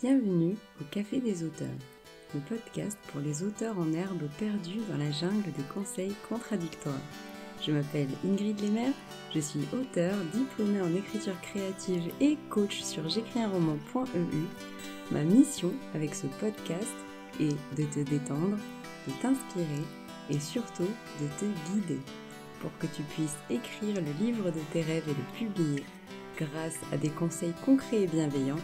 Bienvenue au Café des auteurs, le podcast pour les auteurs en herbe perdus dans la jungle des conseils contradictoires. Je m'appelle Ingrid Lemaire, je suis auteure, diplômée en écriture créative et coach sur j'écrisunroman.eu. Ma mission avec ce podcast est de te détendre, de t'inspirer et surtout de te guider pour que tu puisses écrire le livre de tes rêves et le publier grâce à des conseils concrets et bienveillants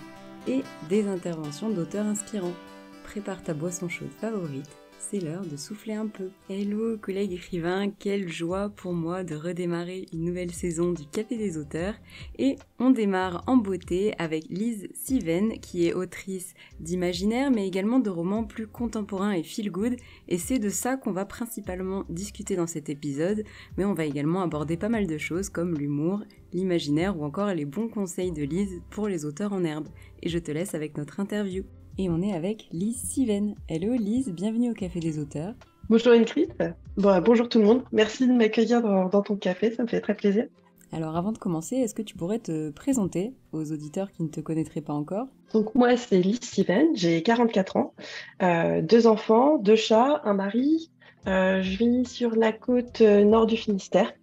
et des interventions d'auteurs inspirants. Prépare ta boisson chaude favorite, c'est l'heure de souffler un peu. Hello collègues écrivains, quelle joie pour moi de redémarrer une nouvelle saison du Café des auteurs. Et on démarre en beauté avec Lise Siven, qui est autrice d'imaginaire mais également de romans plus contemporains et feel good. Et c'est de ça qu'on va principalement discuter dans cet épisode, mais on va également aborder pas mal de choses comme l'humour, l'imaginaire ou encore les bons conseils de Lise pour les auteurs en herbe. Et je te laisse avec notre interview. Et on est avec Lise Siven. Hello Lise, bienvenue au Café des auteurs. Bonjour Ingrid. Bonjour tout le monde. Merci de m'accueillir dans ton café, ça me fait très plaisir. Alors avant de commencer, est-ce que tu pourrais te présenter aux auditeurs qui ne te connaîtraient pas encore ? Donc moi c'est Lise Siven, j'ai 44 ans, 2 enfants, 2 chats, un mari. Je vis sur la côte nord du Finistère.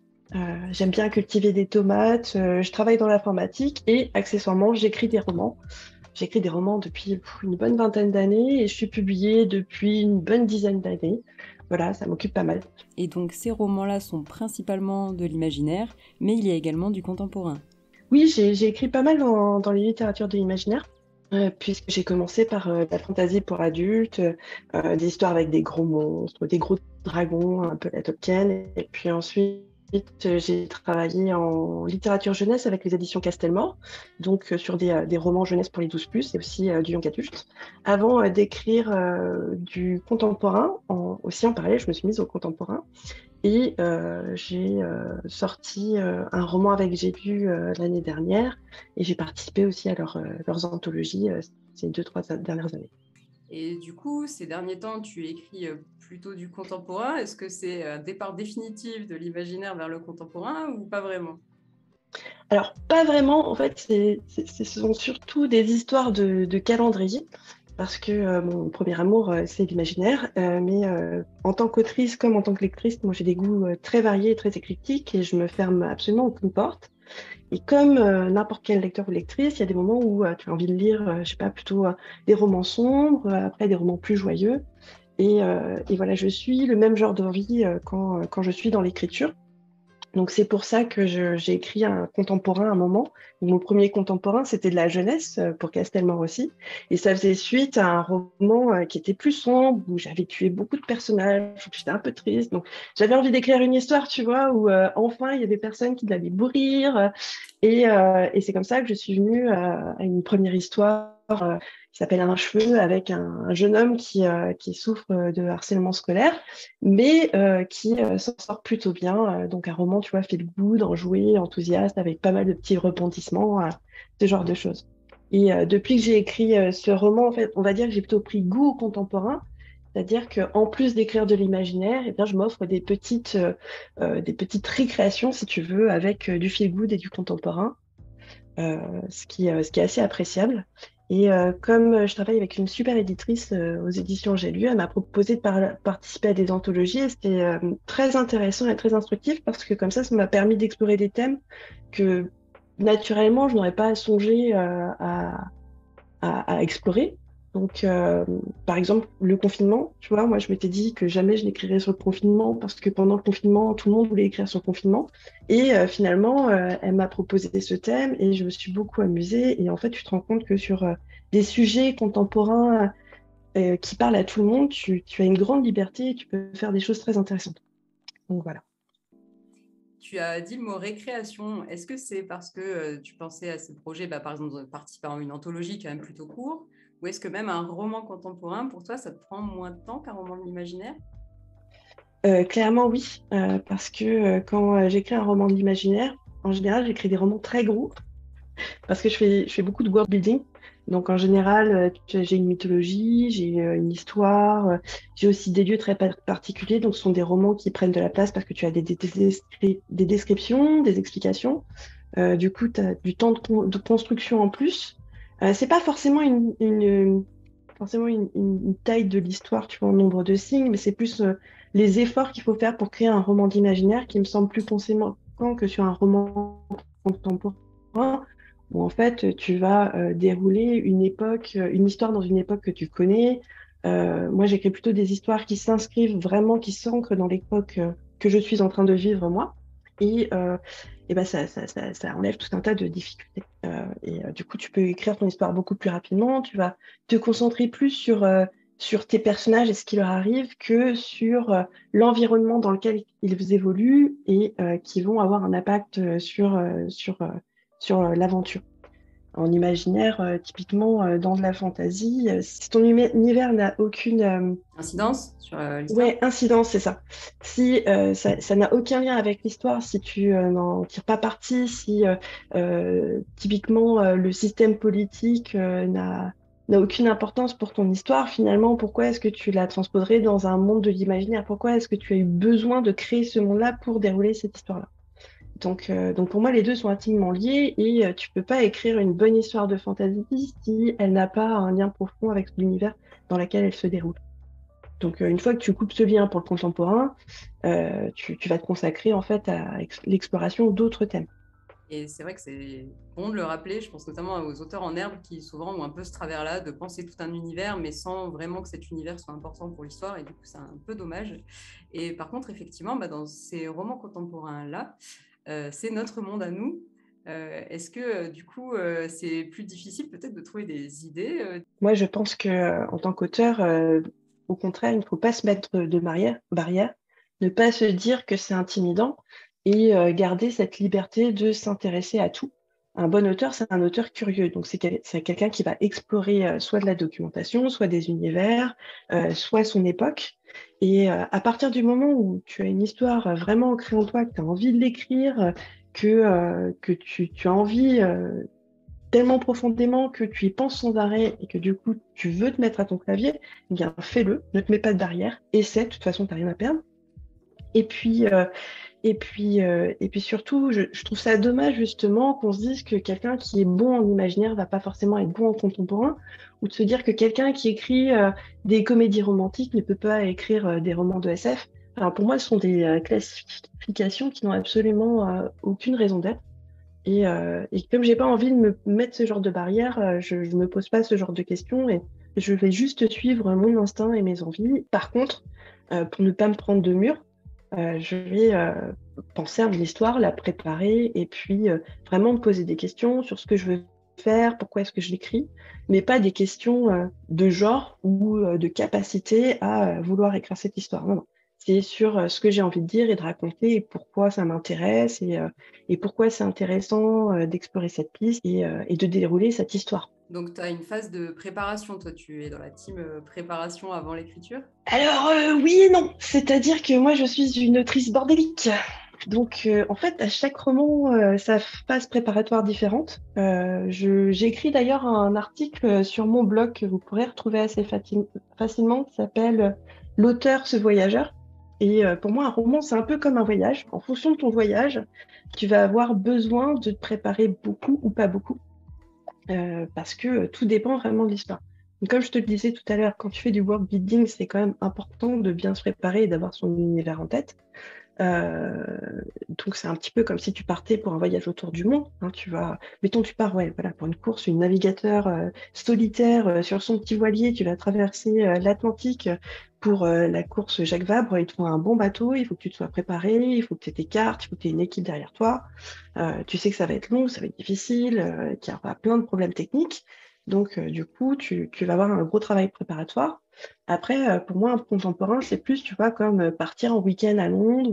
J'aime bien cultiver des tomates, je travaille dans l'informatique et accessoirement j'écris des romans. J'écris des romans depuis une bonne vingtaine d'années et je suis publiée depuis une bonne dizaine d'années. Voilà, ça m'occupe pas mal. Et donc ces romans-là sont principalement de l'imaginaire, mais il y a également du contemporain. Oui, j'ai écrit pas mal dans les littératures de l'imaginaire, puisque j'ai commencé par la fantaisie pour adultes, des histoires avec des gros monstres, des gros dragons, un peu la Tolkien. Et puis ensuite, j'ai travaillé en littérature jeunesse avec les éditions Castelmore, donc sur des romans jeunesse pour les 12+, et aussi du young adulte. Avant d'écrire du contemporain, aussi en parallèle, je me suis mise au contemporain. Et j'ai sorti un roman avec J'ai lu l'année dernière et j'ai participé aussi à leurs anthologies ces 2-3 dernières années. Et du coup, ces derniers temps, tu écris plutôt du contemporain. Est-ce que c'est un départ définitif de l'imaginaire vers le contemporain ou pas vraiment ? Alors, pas vraiment. En fait, ce sont surtout des histoires de calendrier. Parce que mon premier amour, c'est l'imaginaire. Mais en tant qu'autrice comme en tant que lectrice, moi, j'ai des goûts très variés et très éclectiques et je me ferme absolument aucune porte. Et comme n'importe quel lecteur ou lectrice, il y a des moments où tu as envie de lire, je sais pas, plutôt des romans sombres, après des romans plus joyeux. Et voilà, je suis le même genre d'envie quand je suis dans l'écriture. Donc c'est pour ça que j'ai écrit un contemporain à un moment. Mon premier contemporain, c'était de la jeunesse pour Castelmore aussi. Et ça faisait suite à un roman qui était plus sombre, où j'avais tué beaucoup de personnages, où j'étais un peu triste. Donc j'avais envie d'écrire une histoire, tu vois, où enfin il y a des personnes qui allaient mourir. Et c'est comme ça que je suis venue à une première histoire qui s'appelle Un cheveu, avec un jeune homme qui souffre de harcèlement scolaire, mais qui s'en sort plutôt bien. Donc un roman, tu vois, feel good, enjoué, enthousiaste, avec pas mal de petits rebondissements, ce genre de choses. Et depuis que j'ai écrit ce roman, en fait, on va dire que j'ai plutôt pris goût au contemporain. C'est-à-dire qu'en plus d'écrire de l'imaginaire, eh bien, je m'offre des petites récréations, si tu veux, avec du feel good et du contemporain, ce qui est assez appréciable. Et comme je travaille avec une super éditrice aux éditions J'ai lu, elle m'a proposé de participer à des anthologies et c'était très intéressant et très instructif parce que comme ça m'a permis d'explorer des thèmes que naturellement je n'aurais pas songé à explorer. Donc, par exemple, le confinement, tu vois, moi je m'étais dit que jamais je n'écrirais sur le confinement parce que pendant le confinement, tout le monde voulait écrire sur le confinement. Et finalement, elle m'a proposé ce thème et je me suis beaucoup amusée. Et en fait, tu te rends compte que sur des sujets contemporains qui parlent à tout le monde, tu as une grande liberté et tu peux faire des choses très intéressantes. Donc voilà. Tu as dit le mot récréation. Est-ce que c'est parce que tu pensais à ce projet, par exemple, de participer à une anthologie quand même plutôt court, ou est-ce que même un roman contemporain, pour toi, ça te prend moins de temps qu'un roman de l'imaginaire ? Clairement oui, parce que quand j'écris un roman de l'imaginaire, en général, j'écris des romans très gros parce que je fais beaucoup de world building. Donc en général, j'ai une mythologie, j'ai une histoire, j'ai aussi des lieux très particuliers. Donc ce sont des romans qui prennent de la place parce que tu as des descriptions, des explications. Du coup, tu as du temps de construction en plus. C'est pas forcément une taille de l'histoire, tu vois, en nombre de signes, mais c'est plus les efforts qu'il faut faire pour créer un roman d'imaginaire qui me semble plus conséquent que sur un roman contemporain, où en fait tu vas dérouler une époque, une histoire dans une époque que tu connais. Moi, j'écris plutôt des histoires qui s'inscrivent vraiment, qui s'ancrent dans l'époque que je suis en train de vivre moi. Et, et ben ça enlève tout un tas de difficultés. Du coup, tu peux écrire ton histoire beaucoup plus rapidement. Tu vas te concentrer plus sur tes personnages et ce qui leur arrive que sur l'environnement dans lequel ils évoluent et qui vont avoir un impact sur l'aventure. En imaginaire, typiquement dans de la fantasy, si ton univers n'a aucune Incidence sur l'histoire? ouais, incidence, c'est ça. Si ça n'a aucun lien avec l'histoire, si tu n'en tires pas parti, si typiquement le système politique n'a aucune importance pour ton histoire, finalement, pourquoi est-ce que tu la transposerais dans un monde de l'imaginaire? Pourquoi est-ce que tu as eu besoin de créer ce monde-là pour dérouler cette histoire-là? Donc pour moi, les deux sont intimement liés et tu peux pas écrire une bonne histoire de fantasy si elle n'a pas un lien profond avec l'univers dans lequel elle se déroule. Donc, une fois que tu coupes ce lien pour le contemporain, tu vas te consacrer en fait à l'exploration d'autres thèmes. Et c'est vrai que c'est bon de le rappeler, je pense notamment aux auteurs en herbe qui souvent ont un peu ce travers-là de penser tout un univers, mais sans vraiment que cet univers soit important pour l'histoire, et du coup c'est un peu dommage. Et par contre, effectivement, dans ces romans contemporains-là, c'est notre monde à nous. Est-ce que du coup, c'est plus difficile peut-être de trouver des idées Moi, je pense que en tant qu'auteur, au contraire, il ne faut pas se mettre de barrière, ne pas se dire que c'est intimidant et garder cette liberté de s'intéresser à tout. Un bon auteur, c'est un auteur curieux. Donc, c'est quelqu'un qui va explorer soit de la documentation, soit des univers, soit son époque. Et à partir du moment où tu as une histoire vraiment ancrée en toi, que tu as envie de l'écrire, que tu as envie tellement profondément que tu y penses sans arrêt et que du coup tu veux te mettre à ton clavier, eh bien fais-le, ne te mets pas de barrière, essaie, de toute façon tu n'as rien à perdre. Et puis, et puis surtout, je trouve ça dommage justement qu'on se dise que quelqu'un qui est bon en imaginaire va pas forcément être bon en contemporain, ou de se dire que quelqu'un qui écrit des comédies romantiques ne peut pas écrire des romans de SF. Alors pour moi, ce sont des classifications qui n'ont absolument aucune raison d'être. Et comme j'ai pas envie de me mettre ce genre de barrière, je ne me pose pas ce genre de questions et je vais juste suivre mon instinct et mes envies. Par contre, pour ne pas me prendre de mur, je vais penser à mon histoire, la préparer et puis vraiment me poser des questions sur ce que je veux faire, pourquoi est-ce que je l'écris, mais pas des questions de genre ou de capacité à vouloir écrire cette histoire. Non, non. C'est sur ce que j'ai envie de dire et de raconter et pourquoi ça m'intéresse et pourquoi c'est intéressant d'explorer cette piste et de dérouler cette histoire. Donc tu as une phase de préparation, toi tu es dans la team préparation avant l'écriture? Alors oui et non, c'est-à-dire que moi je suis une autrice bordélique. Donc en fait à chaque roman sa phase préparatoire différente. J'ai écrit d'ailleurs un article sur mon blog que vous pourrez retrouver assez facilement qui s'appelle L'auteur, ce voyageur. Et pour moi un roman c'est un peu comme un voyage. En fonction de ton voyage, tu vas avoir besoin de te préparer beaucoup ou pas beaucoup parce que tout dépend vraiment de l'histoire. Donc, comme je te le disais tout à l'heure, quand tu fais du world building, c'est quand même important de bien se préparer et d'avoir son univers en tête. Euh, donc c'est un petit peu comme si tu partais pour un voyage autour du monde. Hein, mettons, tu pars, ouais, voilà, pour une course, une navigateur solitaire sur son petit voilier, tu vas traverser l'Atlantique pour la course Jacques Vabre. Il te faut un bon bateau, il faut que tu te sois préparé, il faut que tu aies tes cartes, il faut que tu aies une équipe derrière toi. Tu sais que ça va être long, ça va être difficile, qu'il y aura plein de problèmes techniques. Donc du coup, tu vas avoir un gros travail préparatoire. Après, pour moi, un contemporain, c'est plus, tu vois, comme partir en week-end à Londres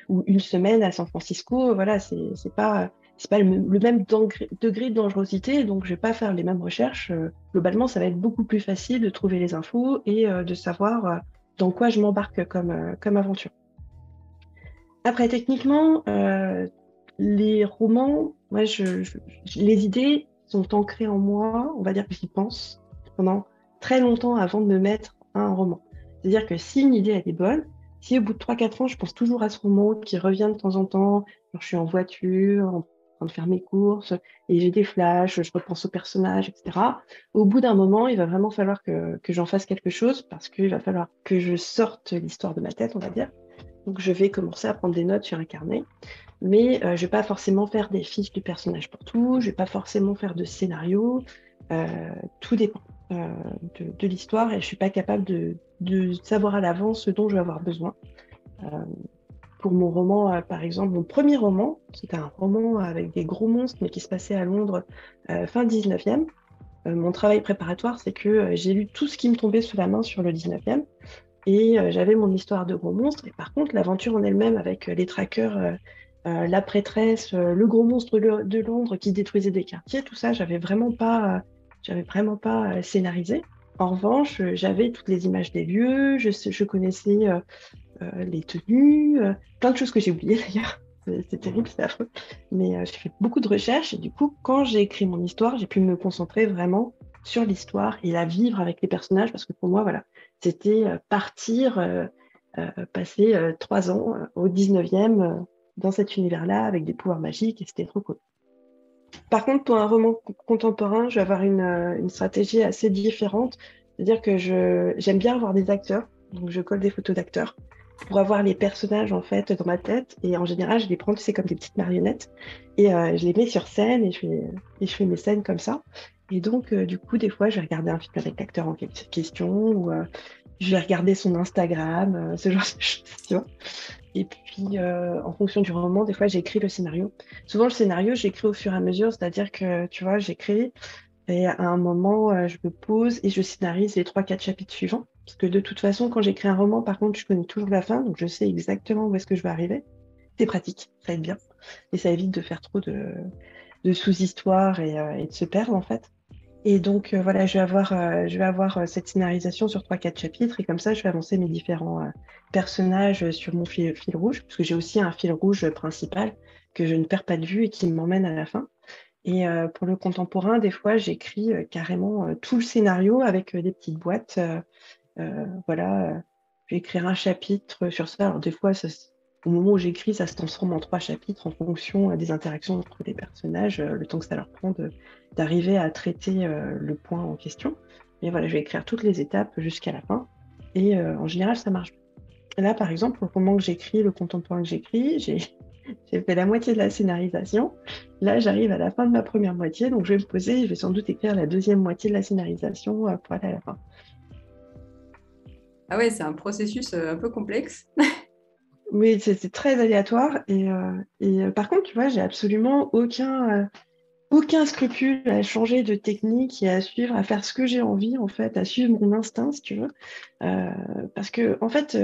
ou une semaine à San Francisco. Voilà, c'est pas le même degré de dangerosité, donc je vais pas faire les mêmes recherches. Globalement, ça va être beaucoup plus facile de trouver les infos et de savoir dans quoi je m'embarque comme aventure. Après, techniquement, les romans, ouais, les idées sont ancrées en moi, on va dire que j'y pense pendant très longtemps avant de me mettre à un roman. C'est-à-dire que si une idée elle est bonne, si au bout de 3-4 ans, je pense toujours à ce roman qui revient de temps en temps, quand je suis en voiture, en train de faire mes courses et j'ai des flashs, je repense au personnage, etc. Au bout d'un moment, il va vraiment falloir que j'en fasse quelque chose parce qu'il va falloir que je sorte l'histoire de ma tête, on va dire. Donc, je vais commencer à prendre des notes sur un carnet. Mais je ne vais pas forcément faire des fiches du personnage pour tout, je ne vais pas forcément faire de scénario. Tout dépend de l'histoire et je ne suis pas capable de savoir à l'avance ce dont je vais avoir besoin. Pour mon roman, par exemple, mon premier roman, c'était un roman avec des gros monstres, mais qui se passait à Londres fin 19e. Mon travail préparatoire, c'est que j'ai lu tout ce qui me tombait sous la main sur le 19e. Et j'avais mon histoire de gros monstre. Et par contre, l'aventure en elle-même avec les trackers, la prêtresse, le gros monstre de Londres qui détruisait des quartiers, tout ça, j'avais vraiment pas scénarisé. En revanche, j'avais toutes les images des lieux, je connaissais les tenues, plein de choses que j'ai oubliées d'ailleurs. C'est terrible, c'est affreux. Mais j'ai fait beaucoup de recherches et du coup, quand j'ai écrit mon histoire, j'ai pu me concentrer vraiment sur l'histoire et la vivre avec les personnages parce que pour moi, voilà, c'était partir, passer 3 ans au 19e dans cet univers-là avec des pouvoirs magiques et c'était trop cool. Par contre, pour un roman contemporain, je vais avoir une stratégie assez différente. C'est-à-dire que j'aime bien avoir des acteurs, donc je colle des photos d'acteurs pour avoir les personnages en fait dans ma tête. Et en général, je les prends, tu sais, comme des petites marionnettes et je les mets sur scène et je fais mes scènes comme ça. Et donc, du coup, des fois, je vais regarder un film avec l'acteur en question ou je vais regarder son Instagram, ce genre de choses, tu vois. Et puis, en fonction du roman, des fois, j'écris le scénario. Souvent, le scénario, j'écris au fur et à mesure, c'est-à-dire que, tu vois, j'écris et à un moment, je me pose et je scénarise les 3-4 chapitres suivants. Parce que de toute façon, quand j'écris un roman, par contre, je connais toujours la fin, donc je sais exactement où est-ce que je vais arriver. C'est pratique, ça aide bien. Et ça évite de faire trop de sous-histoires et de se perdre, en fait. Et donc, voilà, je vais avoir cette scénarisation sur 3-4 chapitres et comme ça, je vais avancer mes différents personnages sur mon fil rouge, parce que j'ai aussi un fil rouge principal que je ne perds pas de vue et qui m'emmène à la fin. Et pour le contemporain, des fois, j'écris carrément tout le scénario avec des petites boîtes. Voilà, je vais écrire un chapitre sur ça. Alors, des fois, au moment où j'écris, ça se transforme en 3 chapitres en fonction des interactions entre les personnages, le temps que ça leur prend d'arriver à traiter le point en question. Mais voilà, je vais écrire toutes les étapes jusqu'à la fin. Et en général, ça marche. Là, par exemple, le roman que j'écris, le contemporain que j'écris, j'ai fait la moitié de la scénarisation. Là, j'arrive à la fin de ma première moitié, donc je vais me poser et je vais sans doute écrire la deuxième moitié de la scénarisation pour aller à la fin. Ah ouais, c'est un processus un peu complexe. Oui, c'est très aléatoire et par contre, tu vois, j'ai absolument aucun scrupule à changer de technique et à suivre, à faire ce que j'ai envie, en fait, à suivre mon instinct, si tu veux. Euh, Parce que, en fait,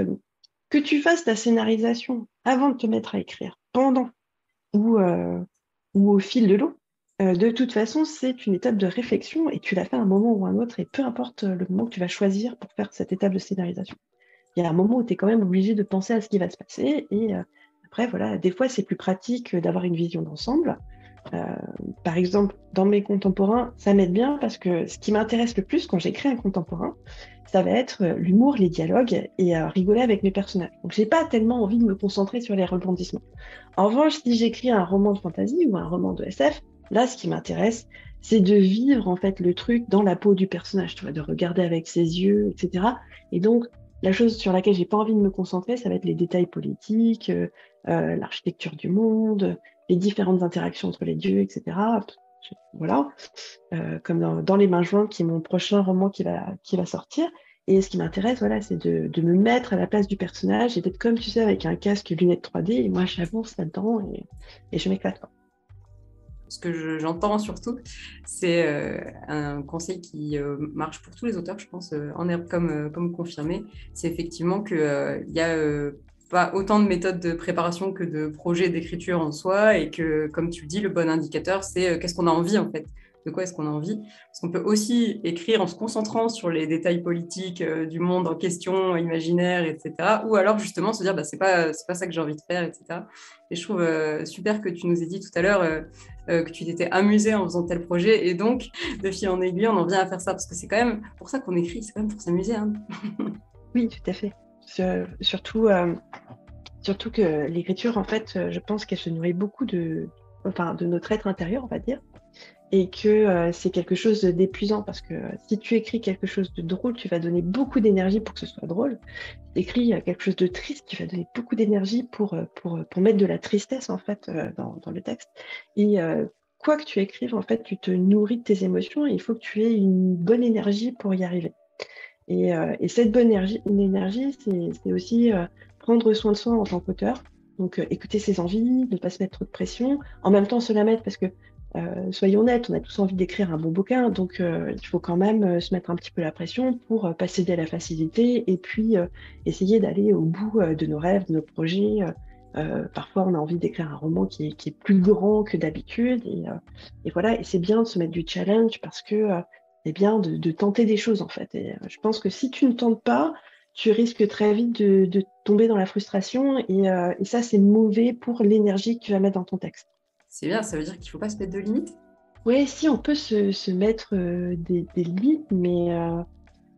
que tu fasses ta scénarisation avant de te mettre à écrire, pendant ou, euh, ou au fil de l'eau, de toute façon, c'est une étape de réflexion et tu la fais à un moment ou à un autre et peu importe le moment que tu vas choisir pour faire cette étape de scénarisation. Il y a un moment où tu es quand même obligé de penser à ce qui va se passer et après, voilà, des fois, c'est plus pratique d'avoir une vision d'ensemble. Euh, Par exemple, dans mes contemporains, ça m'aide bien parce que ce qui m'intéresse le plus quand j'écris un contemporain, ça va être l'humour, les dialogues et rigoler avec mes personnages. Donc, j'ai pas tellement envie de me concentrer sur les rebondissements. En revanche, si j'écris un roman de fantasy ou un roman de SF, là, ce qui m'intéresse, c'est de vivre en fait le truc dans la peau du personnage, tu vois, de regarder avec ses yeux, etc. Et donc, la chose sur laquelle j'ai pas envie de me concentrer, ça va être les détails politiques, l'architecture du monde, les différentes interactions entre les dieux, etc. Voilà, comme dans Les Mains jointes, qui est mon prochain roman qui va sortir. Et ce qui m'intéresse, voilà, c'est de me mettre à la place du personnage et d'être comme tu sais, avec un casque et lunettes 3D. Et moi, j'avance là-dedans et je m'éclate, quoi. Ce que j'entends surtout, c'est un conseil qui marche pour tous les auteurs, je pense, en herbe comme confirmé. C'est effectivement qu'il y a pas autant de méthodes de préparation que de projets d'écriture en soi et que, comme tu le dis, le bon indicateur, c'est qu'est-ce qu'on a envie en fait. De quoi est-ce qu'on a envie? Parce qu'on peut aussi écrire en se concentrant sur les détails politiques du monde en question, imaginaire, etc. Ou alors justement se dire, bah, c'est pas ça que j'ai envie de faire, etc. Et je trouve super que tu nous aies dit tout à l'heure que tu t'étais amusé en faisant tel projet et donc de fil en aiguille on en vient à faire ça parce que c'est quand même pour ça qu'on écrit, c'est quand même pour s'amuser, hein. Oui, tout à fait. Surtout que l'écriture, en fait, je pense qu'elle se nourrit beaucoup enfin, de notre être intérieur, on va dire, et que c'est quelque chose d'épuisant parce que si tu écris quelque chose de drôle, tu vas donner beaucoup d'énergie pour que ce soit drôle. Si tu écris quelque chose de triste, tu vas donner beaucoup d'énergie pour mettre de la tristesse en fait dans le texte. Et quoi que tu écrives, en fait, tu te nourris de tes émotions et il faut que tu aies une bonne énergie pour y arriver. Et cette bonne énergie, c'est aussi prendre soin de soi en tant qu'auteur. Donc, écouter ses envies, ne pas se mettre trop de pression. En même temps, se la mettre parce que, soyons honnêtes, on a tous envie d'écrire un bon bouquin. Donc, il faut quand même se mettre un petit peu la pression pour pas céder à la facilité et puis essayer d'aller au bout de nos rêves, de nos projets. Parfois, on a envie d'écrire un roman qui est plus grand que d'habitude. Et voilà, et c'est bien de se mettre du challenge parce que c'est bien de tenter des choses en fait. Et je pense que si tu ne tentes pas, tu risques très vite de tomber dans la frustration et ça, c'est mauvais pour l'énergie que tu vas mettre dans ton texte. C'est bien, ça veut dire qu'il ne faut pas se mettre de limites? Oui, si on peut se mettre des limites, mais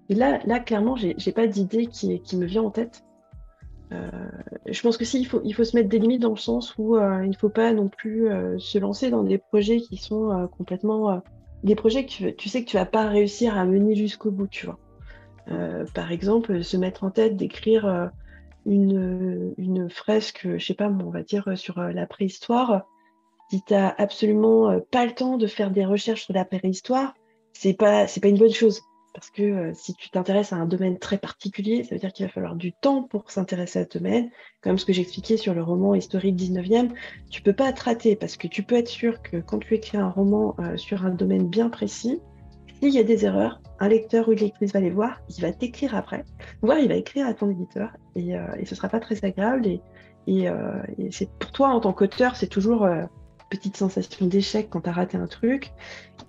là, clairement, j'ai pas d'idée qui me vient en tête. Euh, je pense que si, il faut se mettre des limites dans le sens où il ne faut pas non plus se lancer dans des projets qui sont complètement des projets que tu sais que tu vas pas réussir à mener jusqu'au bout, tu vois. Par exemple, se mettre en tête d'écrire une fresque, je sais pas, on va dire sur la préhistoire. Si tu n'as absolument pas le temps de faire des recherches sur la préhistoire, c'est pas une bonne chose. Parce que si tu t'intéresses à un domaine très particulier, ça veut dire qu'il va falloir du temps pour s'intéresser à ce domaine. Comme ce que j'expliquais sur le roman historique 19e, tu peux pas te rater parce que tu peux être sûr que quand tu écris un roman sur un domaine bien précis, s'il y a des erreurs, un lecteur ou une lectrice va les voir, il va t'écrire après, voire il va écrire à ton éditeur et ce sera pas très agréable. Et c'est pour toi en tant qu'auteur, c'est toujours petite sensation d'échec quand tu as raté un truc.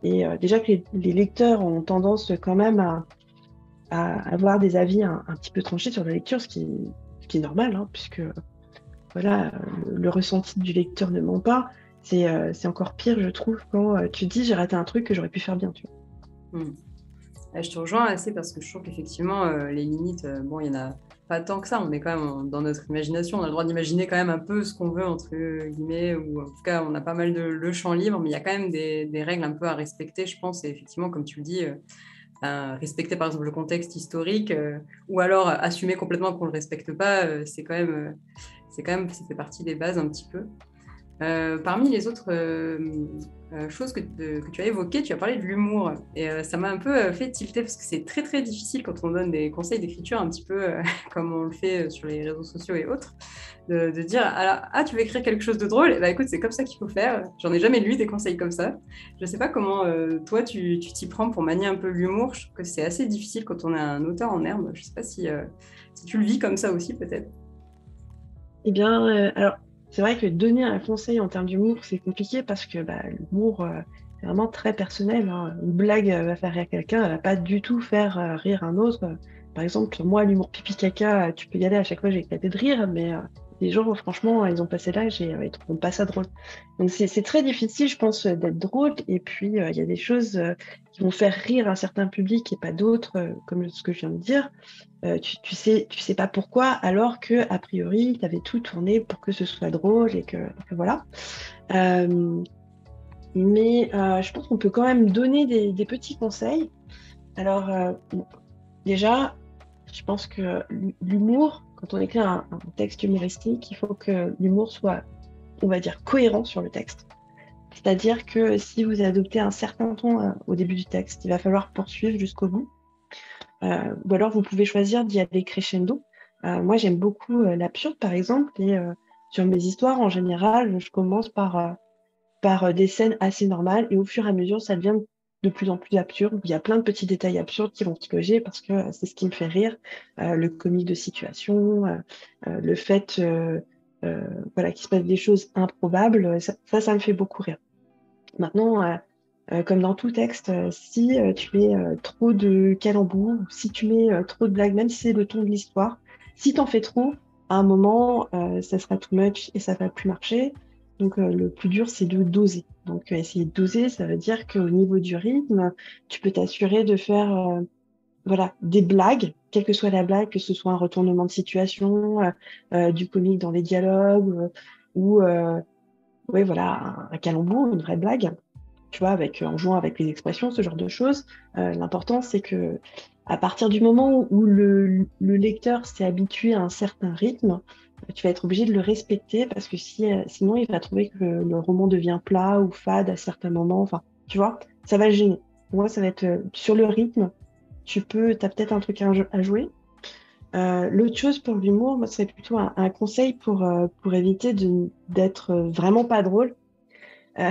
Et déjà que les lecteurs ont tendance quand même à avoir des avis un petit peu tranchés sur la lecture, ce qui est normal, hein, puisque voilà, le ressenti du lecteur ne ment pas. C'est encore pire, je trouve, quand tu dis j'ai raté un truc que j'aurais pu faire bien. Tu vois. Hmm. Je te rejoins assez parce que je trouve qu'effectivement, les limites, bon, il n'y en a pas tant que ça. On est quand même dans notre imagination. On a le droit d'imaginer quand même un peu ce qu'on veut, entre guillemets, ou en tout cas, on a pas mal de le champ libre, mais il y a quand même des règles un peu à respecter, je pense. Et effectivement, comme tu le dis, respecter par exemple le contexte historique ou alors assumer complètement qu'on ne le respecte pas, ça fait partie des bases un petit peu. Parmi les autres choses que tu as évoquées, tu as parlé de l'humour. Et ça m'a un peu fait tilter parce que c'est très très difficile quand on donne des conseils d'écriture, un petit peu comme on le fait sur les réseaux sociaux et autres, de dire ah, tu veux écrire quelque chose de drôle? Eh ben, écoute, c'est comme ça qu'il faut faire. J'en ai jamais lu des conseils comme ça. Je ne sais pas comment toi tu t'y prends pour manier un peu l'humour. Je trouve que c'est assez difficile quand on est un auteur en herbe. Je ne sais pas si tu le vis comme ça aussi, peut-être. Eh bien, alors, c'est vrai que donner un conseil en termes d'humour, c'est compliqué parce que l'humour, c'est vraiment très personnel, hein. Une blague va faire rire quelqu'un, elle va pas du tout faire rire un autre. Par exemple, moi, l'humour pipi-caca, tu peux y aller à chaque fois, j'ai éclaté de rire, mais les gens, franchement, ils ont passé l'âge et ils trouvent pas ça drôle. Donc, c'est très difficile, je pense, d'être drôle. Et puis, il y a des choses qui vont faire rire un certain public et pas d'autres, comme ce que je viens de dire. Tu sais pas pourquoi, alors que a priori, tu avais tout tourné pour que ce soit drôle et que voilà. Euh, mais je pense qu'on peut quand même donner des petits conseils. Alors, bon, déjà, je pense que l'humour, quand on écrit un texte humoristique, il faut que l'humour soit, on va dire, cohérent sur le texte. C'est-à-dire que si vous adoptez un certain ton au début du texte, il va falloir poursuivre jusqu'au bout. Ou alors, vous pouvez choisir d'y aller crescendo. Moi, j'aime beaucoup l'absurde, par exemple, et sur mes histoires, en général, je commence par des scènes assez normales, et au fur et à mesure, ça devient de plus en plus absurde. Il y a plein de petits détails absurdes qui vont se loger parce que c'est ce qui me fait rire. Le comique de situation, le fait voilà, qu'il se passe des choses improbables, ça me fait beaucoup rire. Maintenant, comme dans tout texte, si tu mets trop de calembours, ou si tu mets trop de blagues, même si c'est le ton de l'histoire, si t'en fais trop, à un moment, ça sera too much et ça va plus marcher. Donc, le plus dur, c'est de doser. Donc, essayer de doser, ça veut dire qu'au niveau du rythme, tu peux t'assurer de faire voilà, des blagues, quelle que soit la blague, que ce soit un retournement de situation, du comique dans les dialogues, ou oui, voilà, un calembour, une vraie blague, tu vois, en jouant avec les expressions, ce genre de choses. L'important, c'est que à partir du moment où le lecteur s'est habitué à un certain rythme, tu vas être obligé de le respecter parce que sinon, il va trouver que le roman devient plat ou fade à certains moments. Enfin, tu vois, ça va le gêner. Pour moi, ça va être sur le rythme. T'as peut-être un truc à jouer. L'autre chose pour l'humour, moi, c'est plutôt un conseil pour éviter d'être vraiment pas drôle. Euh,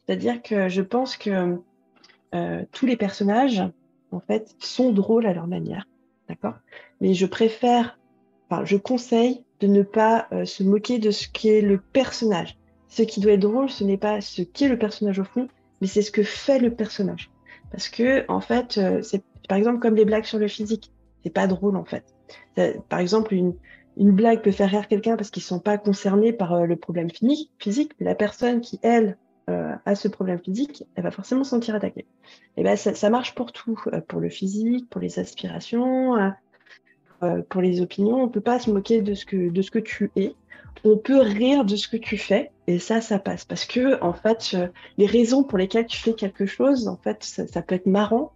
C'est-à-dire que je pense que tous les personnages, en fait, sont drôles à leur manière. D'accord? Mais je conseille de ne pas se moquer de ce qu'est le personnage. Ce qui doit être drôle, ce n'est pas ce qu'est le personnage au fond, mais c'est ce que fait le personnage. Parce que, en fait, c'est par exemple comme les blagues sur le physique. C'est pas drôle, en fait. Par exemple, une blague peut faire rire quelqu'un parce qu'ils ne sont pas concernés par le problème physique, mais la personne qui, elle, a ce problème physique, elle va forcément se sentir attaquée. Et ben, ça marche pour tout, pour le physique, pour les aspirations, pour les opinions. On ne peut pas se moquer de ce que tu es. On peut rire de ce que tu fais, et ça passe. Parce que, en fait, les raisons pour lesquelles tu fais quelque chose, en fait, ça peut être marrant.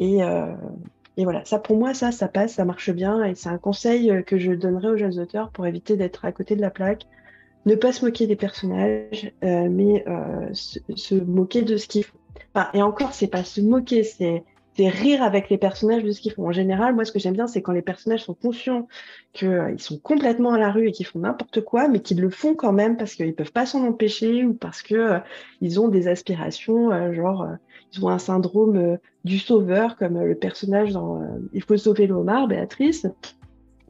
Et, euh, et voilà, ça pour moi, ça passe, ça marche bien. Et c'est un conseil que je donnerais aux jeunes auteurs pour éviter d'être à côté de la plaque. Ne pas se moquer des personnages, mais se moquer de ce qu'ils font. Enfin, et encore, c'est pas se moquer, c'est rire avec les personnages de ce qu'ils font. En général, moi, ce que j'aime bien, c'est quand les personnages sont conscients qu'ils sont complètement à la rue et qu'ils font n'importe quoi, mais qu'ils le font quand même parce qu'ils peuvent pas s'en empêcher ou parce que ils ont des aspirations, ils ont un syndrome du sauveur, comme le personnage dans Il faut sauver le homard, Béatrice.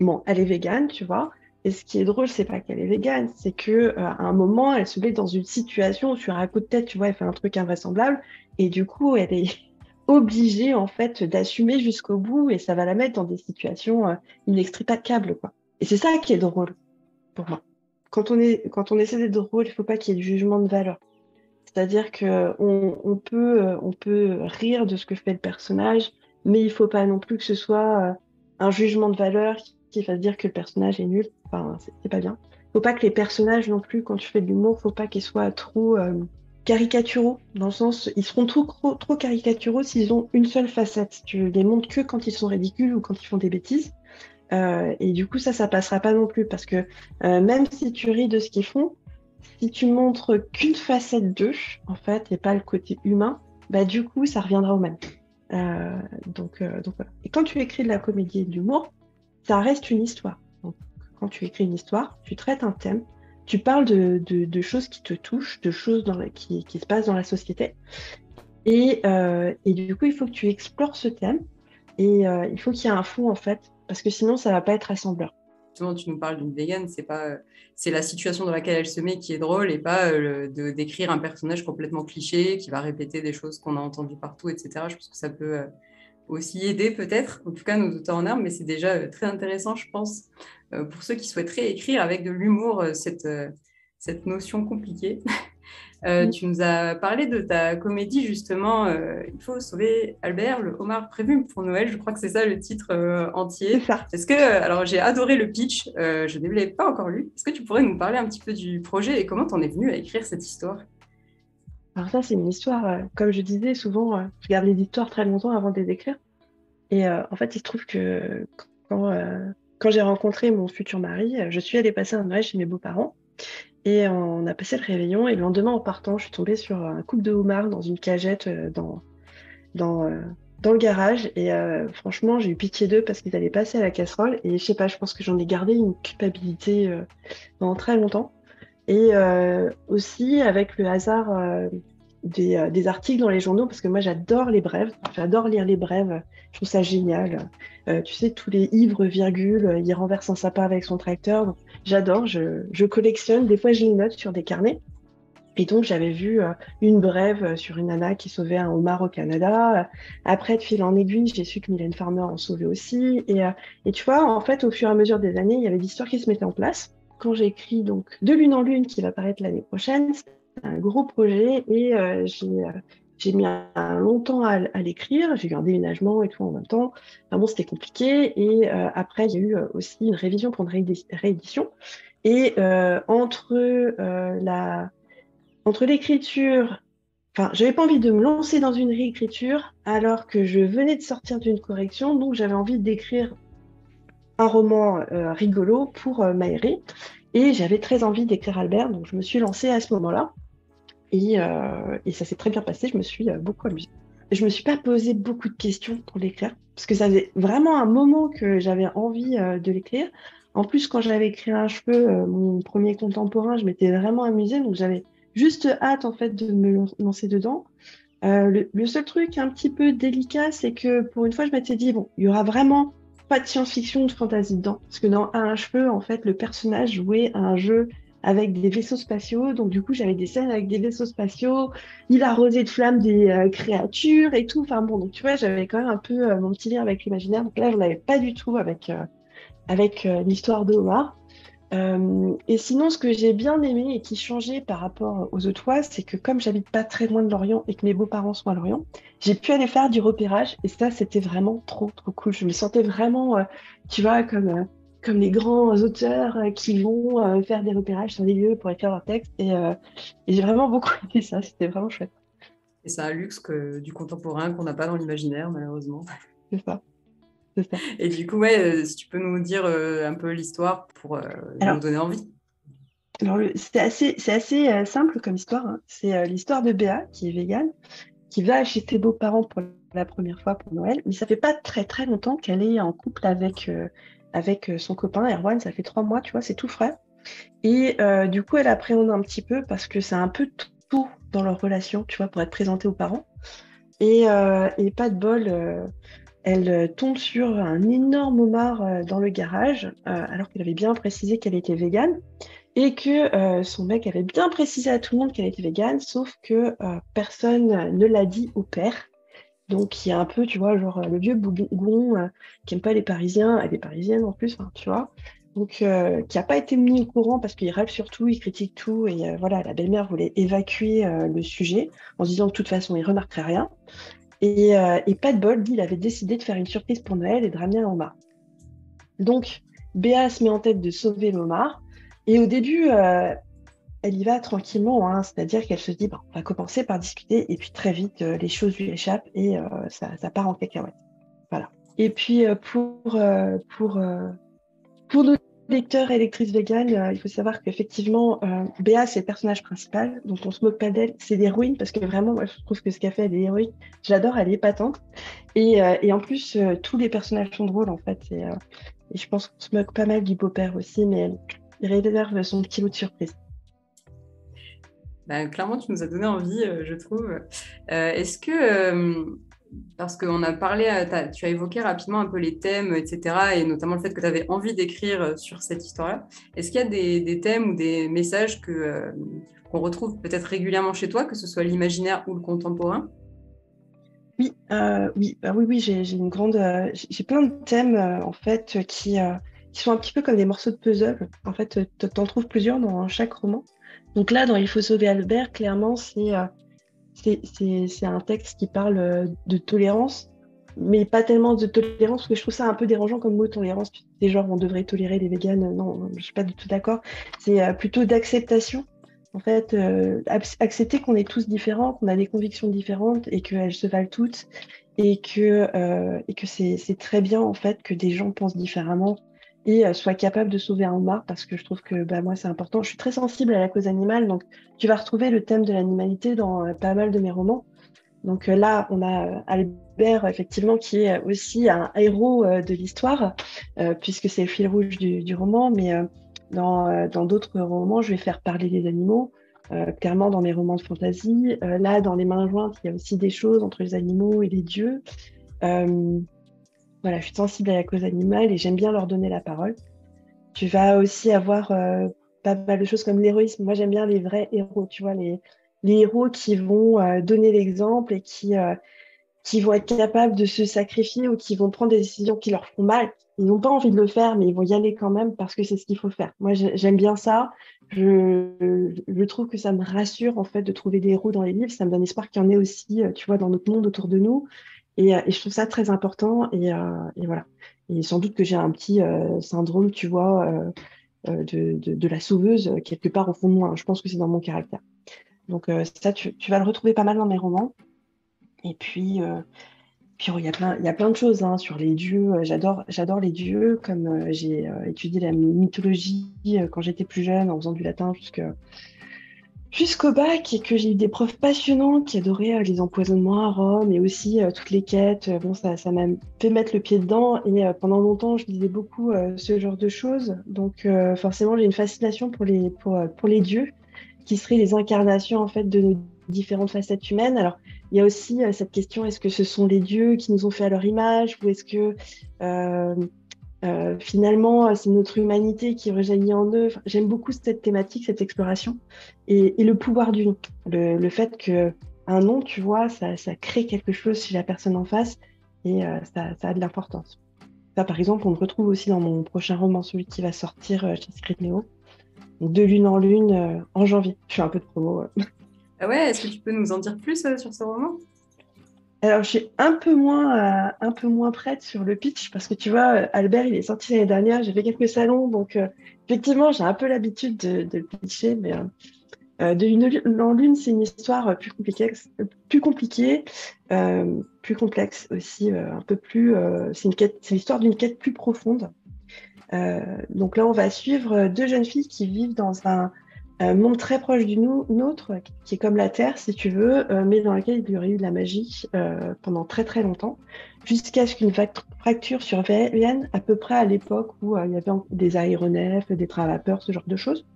Bon, elle est végane, tu vois. Et ce qui est drôle, c'est pas qu'elle est végane, c'est que à un moment, elle se met dans une situation où sur un coup de tête, tu vois, elle fait un truc invraisemblable, et du coup, elle est obligée en fait d'assumer jusqu'au bout, et ça va la mettre dans des situations inextricables, quoi. Et c'est ça qui est drôle pour moi. Quand on essaie d'être drôle, il faut pas qu'il y ait de jugement de valeur. C'est-à-dire que on peut rire de ce que fait le personnage, mais il faut pas non plus que ce soit un jugement de valeur qui fasse dire que le personnage est nul. Enfin, c'est pas bien. Faut pas que les personnages non plus, quand tu fais de l'humour, faut pas qu'ils soient trop caricaturaux, dans le sens, ils seront trop caricaturaux s'ils ont une seule facette. Tu les montres que quand ils sont ridicules ou quand ils font des bêtises. Et du coup, ça passera pas non plus, parce que même si tu ris de ce qu'ils font, si tu montres qu'une facette d'eux, en fait, et pas le côté humain, bah du coup, ça reviendra au même. Donc voilà. Et quand tu écris de la comédie et de l'humour, ça reste une histoire. Donc, quand tu écris une histoire, tu traites un thème, tu parles de choses qui te touchent, de choses qui se passent dans la société. Et du coup, il faut que tu explores ce thème et il faut qu'il y ait un fond, en fait, parce que sinon, ça va pas être rassembleur. Justement, tu nous parles d'une végane, c'est la situation dans laquelle elle se met qui est drôle et pas de d'écrire un personnage complètement cliché qui va répéter des choses qu'on a entendues partout, etc. Je pense que ça peut aussi aider peut-être, en tout cas nos auteurs en herbe, mais c'est déjà très intéressant, je pense, pour ceux qui souhaiteraient écrire avec de l'humour cette notion compliquée. Mm. Tu nous as parlé de ta comédie, justement, Il faut sauver Albert, le homard prévu pour Noël. Je crois que c'est ça le titre C'est entier. ça. Alors j'ai adoré le pitch, je ne l'ai pas encore lu. Est-ce que tu pourrais nous parler un petit peu du projet et comment tu en es venu à écrire cette histoire? Alors ça, c'est une histoire, comme je disais, souvent, je garde les histoires très longtemps avant de les écrire. Et en fait, il se trouve que quand, euh, quand j'ai rencontré mon futur mari, je suis allée passer un Noël chez mes beaux-parents. Et on a passé le réveillon. Et le lendemain, en partant, je suis tombée sur un couple de homards dans une cagette dans, euh, dans le garage. Et franchement, j'ai eu pitié d'eux parce qu'ils allaient passer à la casserole. Et je sais pas, je pense que j'en ai gardé une culpabilité pendant très longtemps. Et aussi avec le hasard des articles dans les journaux, parce que moi j'adore les brèves, j'adore lire les brèves, je trouve ça génial. Tu sais, tous les ivres, virgules, il renverse un sapin avec son tracteur. Donc, j'adore, je collectionne, des fois je les note sur des carnets. Et donc j'avais vu une brève sur une nana qui sauvait un homard au Canada. Après, de fil en aiguille, j'ai su que Mylène Farmer en sauvait aussi. Et tu vois, en fait, au fur et à mesure des années, il y avait des histoires qui se mettaient en place. Quand j'ai écrit donc De Lune en Lune, qui va paraître l'année prochaine, c'est un gros projet et j'ai mis un long temps à l'écrire. J'ai eu un déménagement et tout en même temps. Enfin bon, c'était compliqué. Et après, il y a eu aussi une révision pour une réédition. Et entre l'écriture, enfin, j'avais pas envie de me lancer dans une réécriture alors que je venais de sortir d'une correction, donc j'avais envie d'écrire un roman rigolo pour Maëri. Et j'avais très envie d'écrire Albert, donc je me suis lancée à ce moment-là. Et ça s'est très bien passé, je me suis beaucoup amusée. Je me suis pas posé beaucoup de questions pour l'écrire, parce que ça faisait vraiment un moment que j'avais envie de l'écrire. En plus, quand j'avais écrit Un cheveu, mon premier contemporain, je m'étais vraiment amusée, donc j'avais juste hâte en fait de me lancer dedans. Le seul truc un petit peu délicat, c'est que pour une fois, je m'étais dit, bon, il y aura vraiment pas de science-fiction ou de fantasy dedans. Parce que dans Un cheveu, en fait, le personnage jouait à un jeu avec des vaisseaux spatiaux. Donc, du coup, j'avais des scènes avec des vaisseaux spatiaux. Il arrosait de flammes des créatures et tout. Enfin, bon, donc, tu vois, j'avais quand même un peu mon petit lien avec l'imaginaire. Donc là, je n'en avais pas du tout avec l'histoire de Omar. Et sinon, ce que j'ai bien aimé et qui changeait par rapport aux autres fois, c'est que comme j'habite pas très loin de Lorient et que mes beaux-parents sont à Lorient, j'ai pu aller faire du repérage et ça, c'était vraiment trop, trop cool. Je me sentais vraiment, tu vois, comme les grands auteurs qui vont faire des repérages sur des lieux pour écrire leurs textes et j'ai vraiment beaucoup aimé ça, c'était vraiment chouette. Et c'est un luxe du contemporain qu'on n'a pas dans l'imaginaire, malheureusement. C'est ça, c'est ça. Et du coup, ouais, si tu peux nous dire un peu l'histoire pour nous Alors, donner envie. c'est assez simple comme histoire, hein. C'est l'histoire de Béa qui est végane qui va chez ses beaux-parents pour la première fois pour Noël, mais ça fait pas très très longtemps qu'elle est en couple avec son copain Erwan, ça fait 3 mois, tu vois, c'est tout frais. Et du coup, elle appréhende un petit peu parce que c'est un peu tout dans leur relation, tu vois, pour être présentée aux parents. Et pas de bol, elle tombe sur un énorme homard dans le garage, alors qu'elle avait bien précisé qu'elle était végane. Et que son mec avait bien précisé à tout le monde qu'elle était végane, sauf que personne ne l'a dit au père. Donc, il y a un peu, tu vois, genre le vieux bougon qui aime pas les Parisiens, elle est parisienne en plus, hein, tu vois. Donc, qui n'a pas été mis au courant parce qu'il râle sur tout, il critique tout. Et voilà, la belle-mère voulait évacuer le sujet en se disant que de toute façon, il remarquerait rien. Et pas de bol, lui, il avait décidé de faire une surprise pour Noël et de ramener un homard. Donc, Béa se met en tête de sauver le homard. Et au début, elle y va tranquillement, hein, c'est-à-dire qu'elle se dit, bon, on va commencer par discuter, et puis très vite, les choses lui échappent et ça part en cacahuète. Voilà. Et puis, pour nos lecteurs et lectrices véganes, il faut savoir qu'effectivement, Béa, c'est le personnage principal, donc on se moque pas d'elle, c'est l'héroïne, parce que vraiment, moi, je trouve que ce qu'elle fait, elle est héroïque. J'adore, elle est épatante. Et en plus, tous les personnages sont drôles, en fait. Et je pense qu'on se moque pas mal du beau-père aussi, mais il réserve son petit lot de surprise. Ben, clairement, tu nous as donné envie, je trouve. Est-ce que, parce qu'on a parlé, tu as évoqué rapidement un peu les thèmes, etc., et notamment le fait que tu avais envie d'écrire sur cette histoire-là, est-ce qu'il y a des thèmes ou des messages qu'on retrouve peut-être régulièrement chez toi, que ce soit l'imaginaire ou le contemporain? Oui, oui, bah oui, oui, j'ai plein de thèmes en fait qui sont un petit peu comme des morceaux de puzzle. En fait, t'en trouves plusieurs dans chaque roman. Donc là, dans Il faut sauver Albert, clairement, c'est un texte qui parle de tolérance, mais pas tellement de tolérance, parce que je trouve ça un peu dérangeant comme mot tolérance. C'est genre on devrait tolérer les véganes. Non, je suis pas du tout d'accord. C'est plutôt d'acceptation. En fait, accepter qu'on est tous différents, qu'on a des convictions différentes et qu'elles se valent toutes et que c'est très bien en fait que des gens pensent différemment et soient capables de sauver un homard parce que je trouve que bah, moi c'est important. Je suis très sensible à la cause animale, donc tu vas retrouver le thème de l'animalité dans pas mal de mes romans. Donc là, on a Albert, effectivement, qui est aussi un héros de l'histoire, puisque c'est le fil rouge du roman, mais dans d'autres romans, je vais faire parler les animaux. Clairement, dans mes romans de fantasy. Là, dans Les Mains jointes, il y a aussi des choses entre les animaux et les dieux. Euh, voilà, je suis sensible à la cause animale et j'aime bien leur donner la parole. Tu vas aussi avoir pas mal de choses comme l'héroïsme. Moi, j'aime bien les vrais héros, tu vois, les héros qui vont donner l'exemple et qui vont être capables de se sacrifier ou qui vont prendre des décisions qui leur font mal. Ils n'ont pas envie de le faire, mais ils vont y aller quand même parce que c'est ce qu'il faut faire. Moi, j'aime bien ça. Je trouve que ça me rassure, en fait, de trouver des héros dans les livres. Ça me donne espoir qu'il y en ait aussi, tu vois, dans notre monde autour de nous. Et je trouve ça très important. Et voilà. Et sans doute que j'ai un petit syndrome, tu vois, de la sauveuse quelque part au fond de moi. Je pense que c'est dans mon caractère. Donc ça, tu vas le retrouver pas mal dans mes romans. Et puis il y a plein de choses hein, sur les dieux. J'adore les dieux, comme j'ai étudié la mythologie quand j'étais plus jeune en faisant du latin jusqu'au bac et que j'ai eu des profs passionnants qui adoraient les empoisonnements à Rome et aussi toutes les quêtes. Bon, ça m'a fait mettre le pied dedans et pendant longtemps, je lisais beaucoup ce genre de choses. Donc forcément, j'ai une fascination pour les dieux qui seraient les incarnations en fait de nos différentes facettes humaines. Alors, il y a aussi cette question, est-ce que ce sont les dieux qui nous ont fait à leur image ou est-ce que euh, finalement, c'est notre humanité qui rejaillit en eux. Enfin, j'aime beaucoup cette thématique, cette exploration et le pouvoir du nom. Le fait qu'un nom, tu vois, ça crée quelque chose chez la personne en face et ça a de l'importance. Ça, par exemple, on le retrouve aussi dans mon prochain roman, celui qui va sortir chez Scribnéo. Donc, de lune en janvier. Je fais un peu de promo. Ah ouais, est-ce que tu peux nous en dire plus sur ce roman? Alors, je suis un peu moins prête sur le pitch parce que tu vois, Albert, il est sorti l'année dernière, j'ai fait quelques salons, donc effectivement, j'ai un peu l'habitude de le pitcher, mais de Lune en Lune, c'est une histoire plus complexe aussi, un peu plus. C'est l'histoire d'une quête plus profonde. Donc là, on va suivre deux jeunes filles qui vivent dans un monde très proche du nôtre, qui est comme la Terre, si tu veux, mais dans lequel il y aurait eu de la magie pendant très très longtemps, jusqu'à ce qu'une fracture survienne à peu près à l'époque où il y avait des aéronefs, des trains à vapeur, ce genre de choses.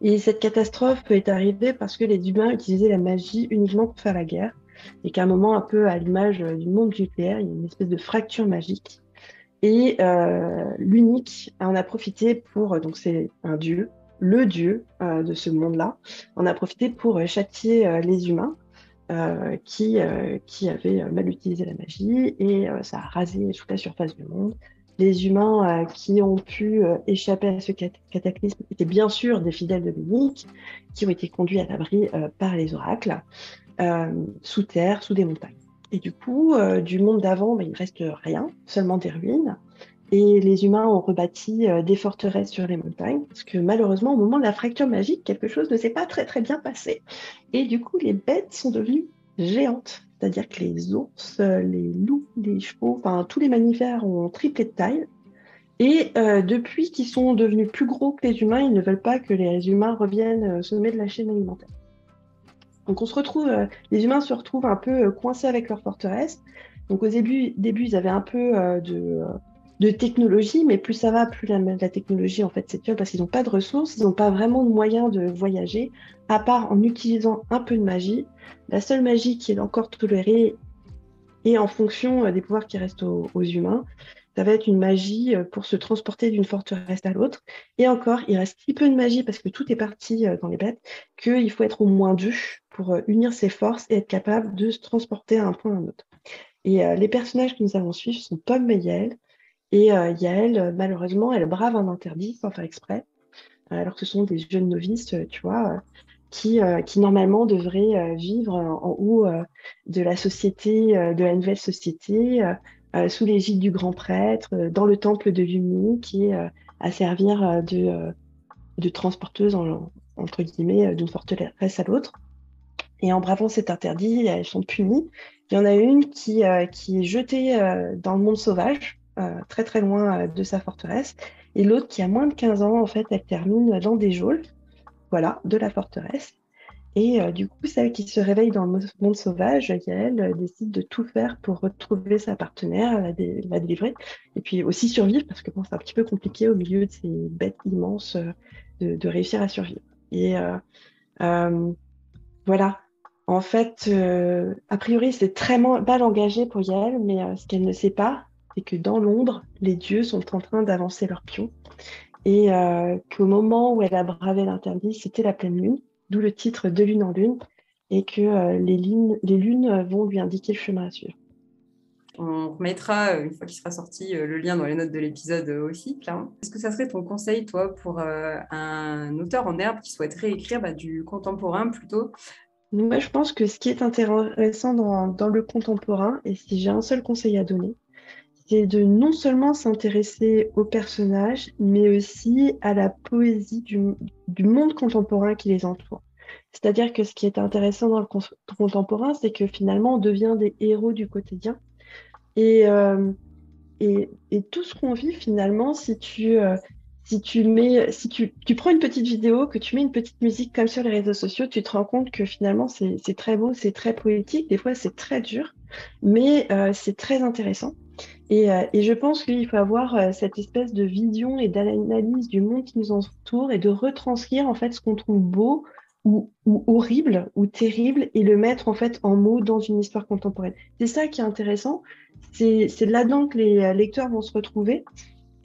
Et cette catastrophe est arrivée parce que les humains utilisaient la magie uniquement pour faire la guerre, et qu'à un moment, un peu à l'image du monde nucléaire, il y a une espèce de fracture magique. Et l'unique en a profité pour, donc c'est un dieu, le dieu de ce monde-là, en a profité pour châtier les humains qui avaient mal utilisé la magie et ça a rasé toute la surface du monde. Les humains qui ont pu échapper à ce cataclysme étaient bien sûr des fidèles de l'unique, qui ont été conduits à l'abri par les oracles, sous terre, sous des montagnes. Et du coup, du monde d'avant, il ne reste rien, seulement des ruines. Et les humains ont rebâti des forteresses sur les montagnes, parce que malheureusement, au moment de la fracture magique, quelque chose ne s'est pas très très bien passé. Et du coup, les bêtes sont devenues géantes. C'est-à-dire que les ours, les loups, les chevaux, enfin tous les mammifères ont triplé de taille. Et depuis qu'ils sont devenus plus gros que les humains, ils ne veulent pas que les humains reviennent au sommet de la chaîne alimentaire. Donc les humains se retrouvent un peu coincés avec leur forteresse. Donc au début ils avaient un peu de technologie, mais plus ça va, plus la technologie en fait s'étiole parce qu'ils n'ont pas de ressources, ils n'ont pas vraiment de moyens de voyager, à part en utilisant un peu de magie. La seule magie qui est encore tolérée et en fonction des pouvoirs qui restent aux humains, ça va être une magie pour se transporter d'une forteresse à l'autre. Et encore, il reste si peu de magie parce que tout est parti dans les bêtes, qu'il faut être au moins deux pour unir ses forces et être capable de se transporter à un point à un autre. Et les personnages que nous allons suivre sont Pomme et Yael. Et Yael, malheureusement, elle brave un interdit sans faire exprès, alors que ce sont des jeunes novices, tu vois, qui normalement devraient vivre en haut de la société, de la nouvelle société, sous l'égide du grand prêtre, dans le temple de Yumi, qui est à servir de transporteuse, entre guillemets, d'une forteresse à l'autre. Et en bravant cet interdit, elles sont punies. Il y en a une qui est jetée dans le monde sauvage, très très loin de sa forteresse, et l'autre qui a moins de 15 ans, en fait, elle termine dans des geôles, voilà, de la forteresse. Et du coup, celle qui se réveille dans le monde sauvage, Yael, décide de tout faire pour retrouver sa partenaire, la délivrer, et puis aussi survivre, parce que bon, c'est un petit peu compliqué au milieu de ces bêtes immenses de réussir à survivre. Et euh, voilà. En fait, a priori, c'est très mal engagé pour Yael, mais ce qu'elle ne sait pas, c'est que dans l'ombre, les dieux sont en train d'avancer leurs pions et qu'au moment où elle a bravé l'interdit, c'était la pleine lune, d'où le titre De lune en lune, et que les lunes vont lui indiquer le chemin à suivre. On remettra, une fois qu'il sera sorti, le lien dans les notes de l'épisode aussi, clairement. Est-ce que ça serait ton conseil, toi, pour un auteur en herbe qui souhaiterait écrire du contemporain plutôt? Moi, je pense que ce qui est intéressant dans le contemporain, et si j'ai un seul conseil à donner, c'est de non seulement s'intéresser aux personnages, mais aussi à la poésie du monde contemporain qui les entoure. C'est-à-dire que ce qui est intéressant dans le contemporain, c'est que finalement, on devient des héros du quotidien. Et, euh, et tout ce qu'on vit finalement, si tu prends une petite vidéo, que tu mets une petite musique comme sur les réseaux sociaux, tu te rends compte que finalement c'est très beau, c'est très poétique, des fois c'est très dur, mais c'est très intéressant. Et je pense qu'il faut avoir cette espèce de vision et d'analyse du monde qui nous entoure et de retranscrire en fait ce qu'on trouve beau ou horrible ou terrible et le mettre en fait en mots dans une histoire contemporaine. C'est ça qui est intéressant. C'est là-dedans que les lecteurs vont se retrouver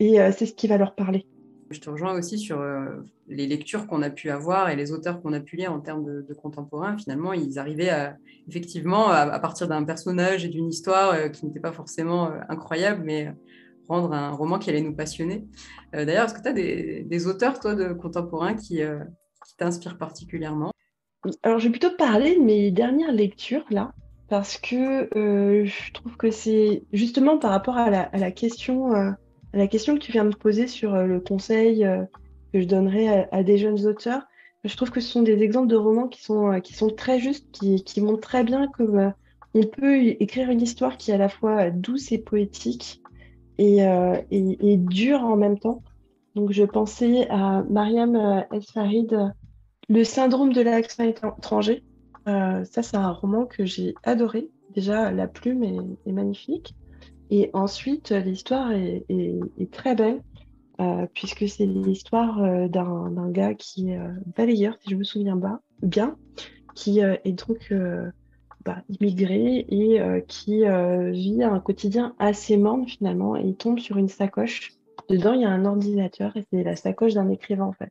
et c'est ce qui va leur parler. Je te rejoins aussi sur les lectures qu'on a pu avoir et les auteurs qu'on a pu lire en termes de contemporains. Finalement, ils arrivaient effectivement, à partir d'un personnage et d'une histoire qui n'était pas forcément incroyable, mais rendre un roman qui allait nous passionner. D'ailleurs, est-ce que tu as des auteurs, toi, de contemporains qui t'inspirent particulièrement? Alors, je vais plutôt parler de mes dernières lectures là, parce que je trouve que c'est justement par rapport à la question que tu viens de me poser sur le conseil que je donnerais à des jeunes auteurs. Je trouve que ce sont des exemples de romans qui sont très justes, qui montrent très bien comme on peut écrire une histoire qui est à la fois douce et poétique et dure en même temps. Donc, je pensais à Mariam El Farid, Le syndrome de l'accent étranger. Ça, c'est un roman que j'ai adoré. Déjà, la plume est magnifique. Et ensuite, l'histoire est très belle, puisque c'est l'histoire d'un gars qui est balayeur, si je me souviens bien, qui est donc immigré et qui vit un quotidien assez morne finalement. Et il tombe sur une sacoche. Dedans, il y a un ordinateur et c'est la sacoche d'un écrivain en fait.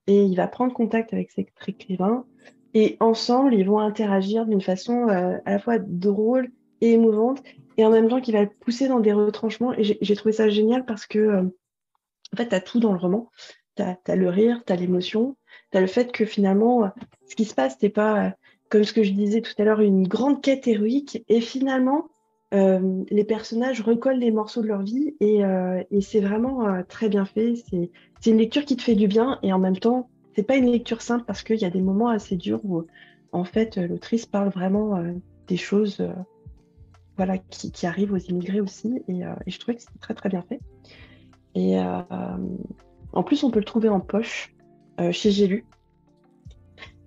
Et il va prendre contact avec cet écrivain et ensemble, ils vont interagir d'une façon à la fois drôle et émouvante et en même temps qui va le pousser dans des retranchements. Et j'ai trouvé ça génial parce que, en fait, tu as tout dans le roman. Tu as le rire, tu as l'émotion, tu as le fait que finalement, ce qui se passe, c'est pas, comme ce que je disais tout à l'heure, une grande quête héroïque. Et finalement, les personnages recollent les morceaux de leur vie et c'est vraiment très bien fait. C'est une lecture qui te fait du bien et en même temps, c'est pas une lecture simple parce qu'il y a des moments assez durs où, en fait, l'autrice parle vraiment des choses voilà, qui arrivent aux immigrés aussi et je trouvais que c'était très très bien fait. Et en plus, on peut le trouver en poche chez J'ai lu.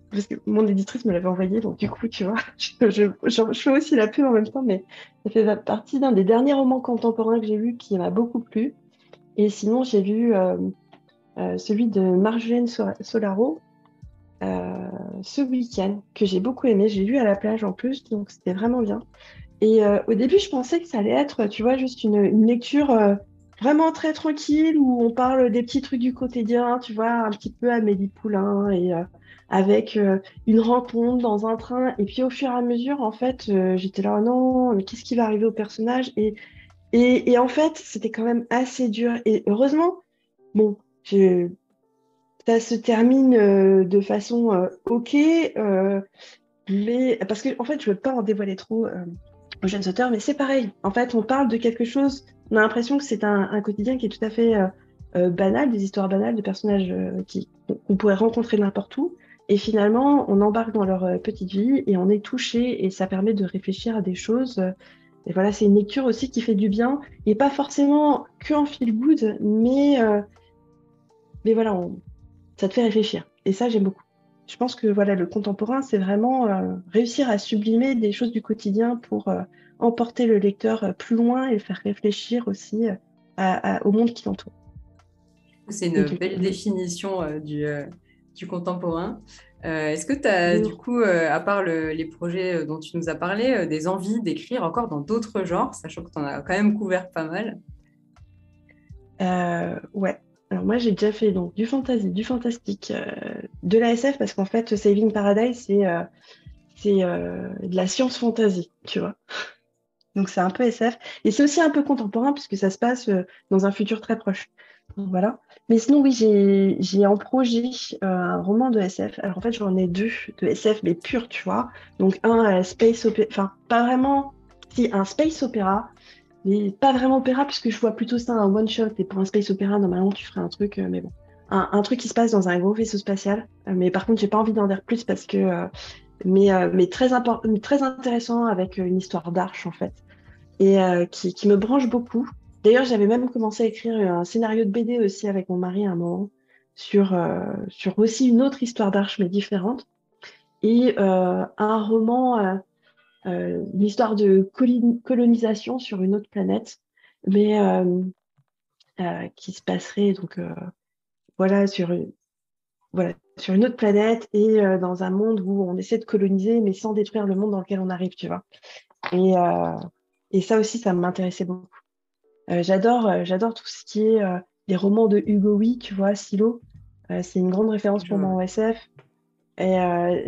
Parce que mon éditrice me l'avait envoyé, donc du coup, tu vois, je fais aussi la pub en même temps, mais ça fait partie d'un des derniers romans contemporains que j'ai lu qui m'a beaucoup plu. Et sinon, j'ai lu celui de Marjolaine Solaro ce week-end, que j'ai beaucoup aimé. J'ai lu à la plage en plus, donc c'était vraiment bien. Et au début, je pensais que ça allait être, tu vois, juste une lecture vraiment très tranquille où on parle des petits trucs du quotidien, tu vois, un petit peu Amélie Poulain et avec une rencontre dans un train. Et puis au fur et à mesure, en fait, j'étais là, oh non, mais qu'est-ce qui va arriver au personnage? Et en fait, c'était quand même assez dur. Et heureusement, bon, ça se termine de façon OK, mais parce que en fait, je veux pas en dévoiler trop aux jeunes auteurs, mais c'est pareil. En fait, on parle de quelque chose, on a l'impression que c'est un quotidien qui est tout à fait banal, des histoires banales de personnages qu'on pourrait rencontrer n'importe où. Et finalement, on embarque dans leur petite vie et on est touché et ça permet de réfléchir à des choses. Et voilà, c'est une lecture aussi qui fait du bien et pas forcément que en feel good, mais voilà, ça te fait réfléchir. Et ça, j'aime beaucoup. Je pense que voilà, le contemporain, c'est vraiment réussir à sublimer des choses du quotidien pour emporter le lecteur plus loin et le faire réfléchir aussi au monde qui l'entoure. C'est une belle définition du contemporain. Est-ce que tu as, du coup, à part les projets dont tu nous as parlé, des envies d'écrire encore dans d'autres genres, sachant que tu en as quand même couvert pas mal? Ouais. Alors moi, j'ai déjà fait donc, du fantasy, du fantastique, de la SF, parce qu'en fait, Saving Paradise, c'est de la science fantasy, tu vois. Donc c'est un peu SF. Et c'est aussi un peu contemporain, puisque ça se passe dans un futur très proche. Donc, voilà. Mais sinon, oui, j'ai en projet un roman de SF. Alors en fait, j'en ai deux de SF, mais pur, tu vois. Donc un space opéra, enfin pas vraiment, si un space opéra, mais pas vraiment opéra, puisque je vois plutôt ça un one-shot. Et pour un space opéra, normalement, tu ferais un truc, mais bon. Un truc qui se passe dans un gros vaisseau spatial. Mais par contre, j'ai pas envie d'en dire plus parce que. Mais très intéressant avec une histoire d'arche, en fait. Et qui me branche beaucoup. D'ailleurs, j'avais même commencé à écrire un scénario de BD aussi avec mon mari à un moment, sur aussi une autre histoire d'arche, mais différente. Et un roman. Une histoire de colonisation sur une autre planète, mais qui se passerait donc voilà voilà sur une autre planète et dans un monde où on essaie de coloniser, mais sans détruire le monde dans lequel on arrive, tu vois. Et, euh, et ça aussi, ça m'intéressait beaucoup. J'adore tout ce qui est les romans de Hugo Weaving, tu vois, Silo. C'est une grande référence Je pour moi vois. en SF. Et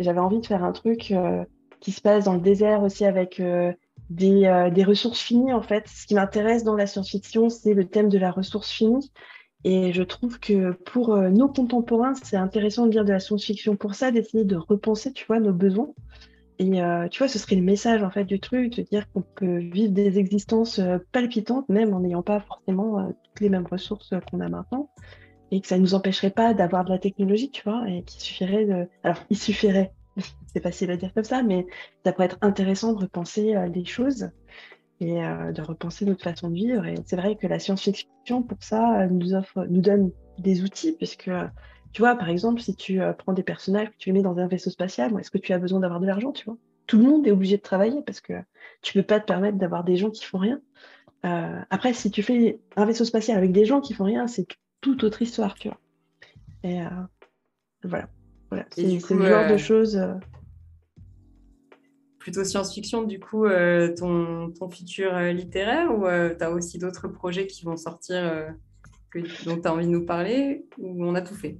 j'avais envie de faire un truc qui se passe dans le désert aussi avec des ressources finies, en fait. Ce qui m'intéresse dans la science-fiction, c'est le thème de la ressource finie. Et je trouve que pour nos contemporains, c'est intéressant de lire de la science-fiction pour ça, d'essayer de repenser, tu vois, nos besoins. Et tu vois, ce serait le message, en fait, du truc, de dire qu'on peut vivre des existences palpitantes, même en n'ayant pas forcément toutes les mêmes ressources qu'on a maintenant et que ça ne nous empêcherait pas d'avoir de la technologie, tu vois, et qu'il suffirait de... Alors, il suffirait, c'est facile à dire comme ça, mais ça pourrait être intéressant de repenser les choses et de repenser notre façon de vivre. Et c'est vrai que la science-fiction, pour ça, nous donne des outils, puisque, tu vois, par exemple, si tu prends des personnages que tu les mets dans un vaisseau spatial, bon, est-ce que tu as besoin d'avoir de l'argent, tu vois? Tout le monde est obligé de travailler parce que tu peux pas te permettre d'avoir des gens qui font rien. Après, si tu fais un vaisseau spatial avec des gens qui font rien, c'est toute autre histoire, tu vois. Et voilà, voilà. Et C'est le genre de choses. plutôt science-fiction, du coup, ton futur littéraire ou tu as aussi d'autres projets qui vont sortir dont tu as envie de nous parler ou on a tout fait?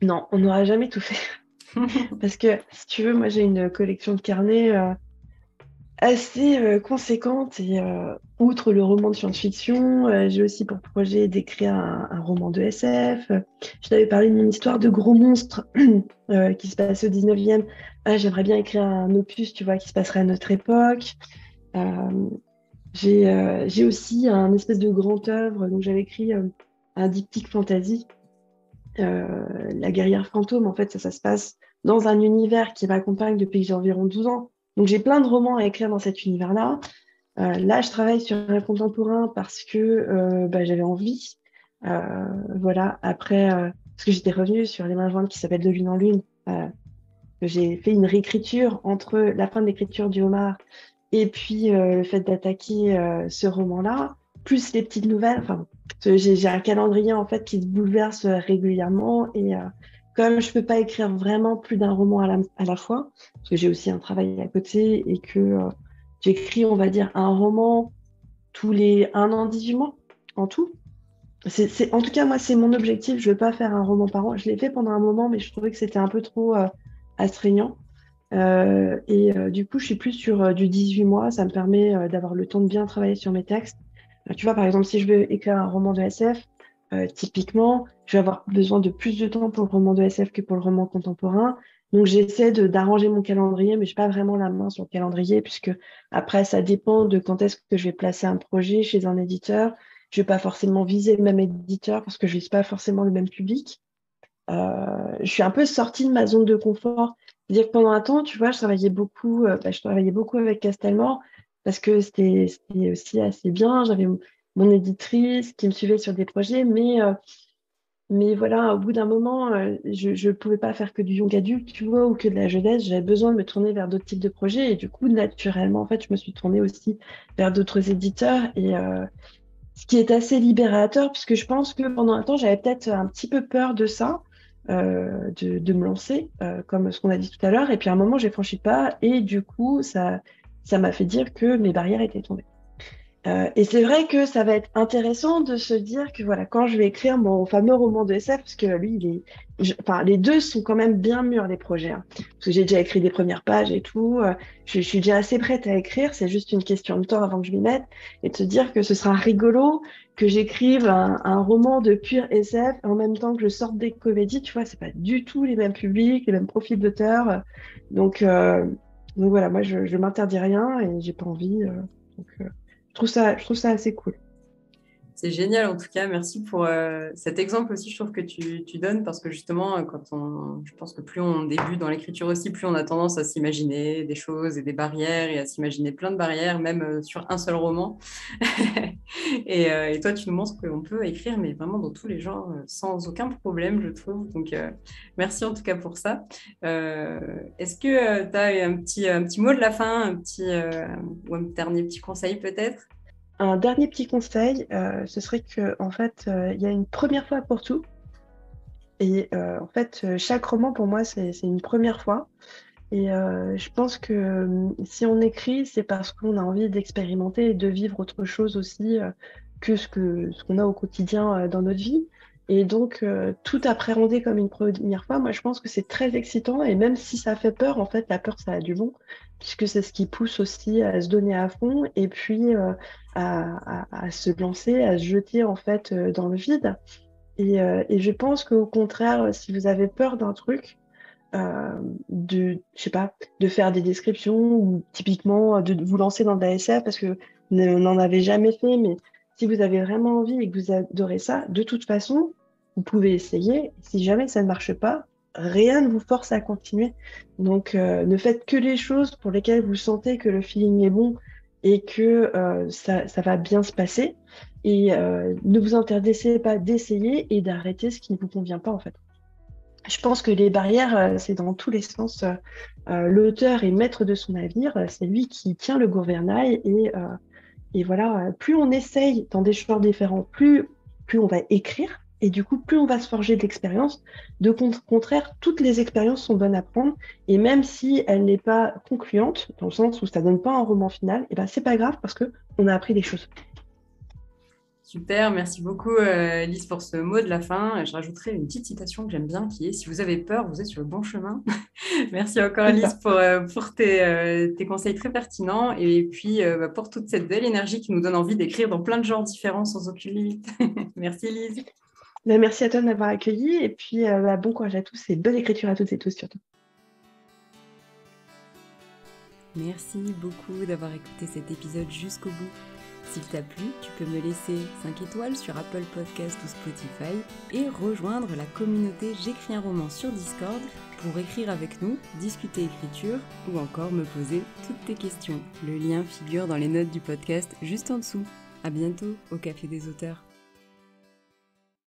Non, on n'aura jamais tout fait. Parce que, si tu veux, moi j'ai une collection de carnets assez conséquente. Et outre le roman de science-fiction, j'ai aussi pour projet d'écrire un roman de SF. Je t'avais parlé d'une histoire de gros monstres qui se passe au 19e. Ah, j'aimerais bien écrire un opus, tu vois, qui se passerait à notre époque. Euh, j'ai aussi un espèce de grand œuvre, donc j'avais écrit un diptyque fantasy, La guerrière fantôme. En fait, ça se passe dans un univers qui m'accompagne depuis que j'ai environ 12 ans. Donc j'ai plein de romans à écrire dans cet univers-là. Là, je travaille sur un contemporain parce que bah, j'avais envie. Voilà, après, parce que j'étais revenue sur Les Mains jointes qui s'appelle De lune en lune, que j'ai fait une réécriture entre la fin de l'écriture du homard et puis le fait d'attaquer ce roman-là, plus les petites nouvelles, enfin, j'ai un calendrier en fait qui se bouleverse régulièrement et comme je peux pas écrire vraiment plus d'un roman à la fois, parce que j'ai aussi un travail à côté et que j'écris, on va dire, un roman tous les 1 an, 18 mois en tout. En tout cas, moi, c'est mon objectif. Je veux pas faire un roman par an. Je l'ai fait pendant un moment, mais je trouvais que c'était un peu trop astreignant. Du coup, je suis plus sur du 18 mois. Ça me permet d'avoir le temps de bien travailler sur mes textes. Tu vois, par exemple, si je veux écrire un roman de SF, typiquement, je vais avoir besoin de plus de temps pour le roman de SF que pour le roman contemporain. Donc, j'essaie d'arranger mon calendrier, mais je n'ai pas vraiment la main sur le calendrier, puisque après, ça dépend de quand est-ce que je vais placer un projet chez un éditeur. Je ne vais pas forcément viser le même éditeur parce que je ne vise pas forcément le même public. Je suis un peu sortie de ma zone de confort. C'est-à-dire que pendant un temps, tu vois, je travaillais beaucoup avec Castelmore parce que c'était aussi assez bien. J'avais mon éditrice qui me suivait sur des projets, mais voilà, au bout d'un moment, je ne pouvais pas faire que du young adulte, tu vois, ou que de la jeunesse. J'avais besoin de me tourner vers d'autres types de projets et du coup, naturellement, en fait, je me suis tournée aussi vers d'autres éditeurs et ce qui est assez libérateur, puisque je pense que pendant un temps, j'avais peut-être un petit peu peur de ça, de me lancer, comme ce qu'on a dit tout à l'heure. Et puis à un moment, j'ai franchi le pas, et du coup, ça m'a fait dire que mes barrières étaient tombées. Et c'est vrai que ça va être intéressant de se dire que voilà, quand je vais écrire mon fameux roman de SF, parce que lui, enfin, les deux sont quand même bien mûrs, les projets, hein. Parce que j'ai déjà écrit des premières pages et tout. Je suis déjà assez prête à écrire. C'est juste une question de temps avant que je m'y mette. Et de se dire que ce sera rigolo que j'écrive un roman de pur SF en même temps que je sorte des comédies. Tu vois, c'est pas du tout les mêmes publics, les mêmes profils d'auteurs. Donc, euh, donc voilà, moi, je m'interdis rien et j'ai pas envie. Donc, je trouve ça assez cool. C'est génial, en tout cas. Merci pour cet exemple aussi, je trouve que tu donnes, parce que justement, je pense que plus on débute dans l'écriture aussi, plus on a tendance à s'imaginer des choses et des barrières et à s'imaginer plein de barrières, même sur un seul roman. Et toi, tu nous montres qu'on peut écrire, mais vraiment dans tous les genres, sans aucun problème, je trouve. Donc, merci en tout cas pour ça. Est-ce que tu as un petit mot de la fin, ou un dernier petit conseil peut-être? Un dernier petit conseil, ce serait que en fait, il y a une première fois pour tout. Et en fait, chaque roman pour moi, c'est une première fois. Et je pense que si on écrit, c'est parce qu'on a envie d'expérimenter et de vivre autre chose aussi que ce qu'on a au quotidien dans notre vie. Et donc, tout appréhender comme une première fois, moi, je pense que c'est très excitant. Et même si ça fait peur, en fait, la peur, ça a du bon, puisque c'est ce qui pousse aussi à se donner à fond et puis à se lancer, à se jeter, en fait, dans le vide. Et je pense qu'au contraire, si vous avez peur d'un truc, je sais pas, de faire des descriptions ou typiquement de vous lancer dans de la SF parce que vous n'en avez jamais fait, mais si vous avez vraiment envie et que vous adorez ça, de toute façon, vous pouvez essayer. Si jamais ça ne marche pas, rien ne vous force à continuer. Donc, ne faites que les choses pour lesquelles vous sentez que le feeling est bon et que ça va bien se passer. Et ne vous interdisez pas d'essayer et d'arrêter ce qui ne vous convient pas, en fait. Je pense que les barrières, c'est dans tous les sens. L'auteur est maître de son navire, c'est lui qui tient le gouvernail et voilà, plus on essaye dans des genres différents, plus on va écrire et du coup, plus on va se forger de l'expérience. De contraire, toutes les expériences sont bonnes à prendre et même si elle n'est pas concluante, dans le sens où ça donne pas un roman final, et ben c'est pas grave parce que on a appris des choses. Super, merci beaucoup Lise pour ce mot de la fin. Je rajouterai une petite citation que j'aime bien qui est: si vous avez peur, vous êtes sur le bon chemin. Merci encore C'est Lise ça. pour tes conseils très pertinents et puis pour toute cette belle énergie qui nous donne envie d'écrire dans plein de genres différents sans aucune limite. Merci Lise. Ben, merci à toi de m'avoir accueilli et puis bon courage à tous et bonne écriture à toutes et tous surtout. Merci beaucoup d'avoir écouté cet épisode jusqu'au bout. S'il t'a plu, tu peux me laisser 5 étoiles sur Apple Podcast ou Spotify et rejoindre la communauté J'écris un roman sur Discord pour écrire avec nous, discuter écriture ou encore me poser toutes tes questions. Le lien figure dans les notes du podcast juste en dessous. À bientôt au Café des auteurs.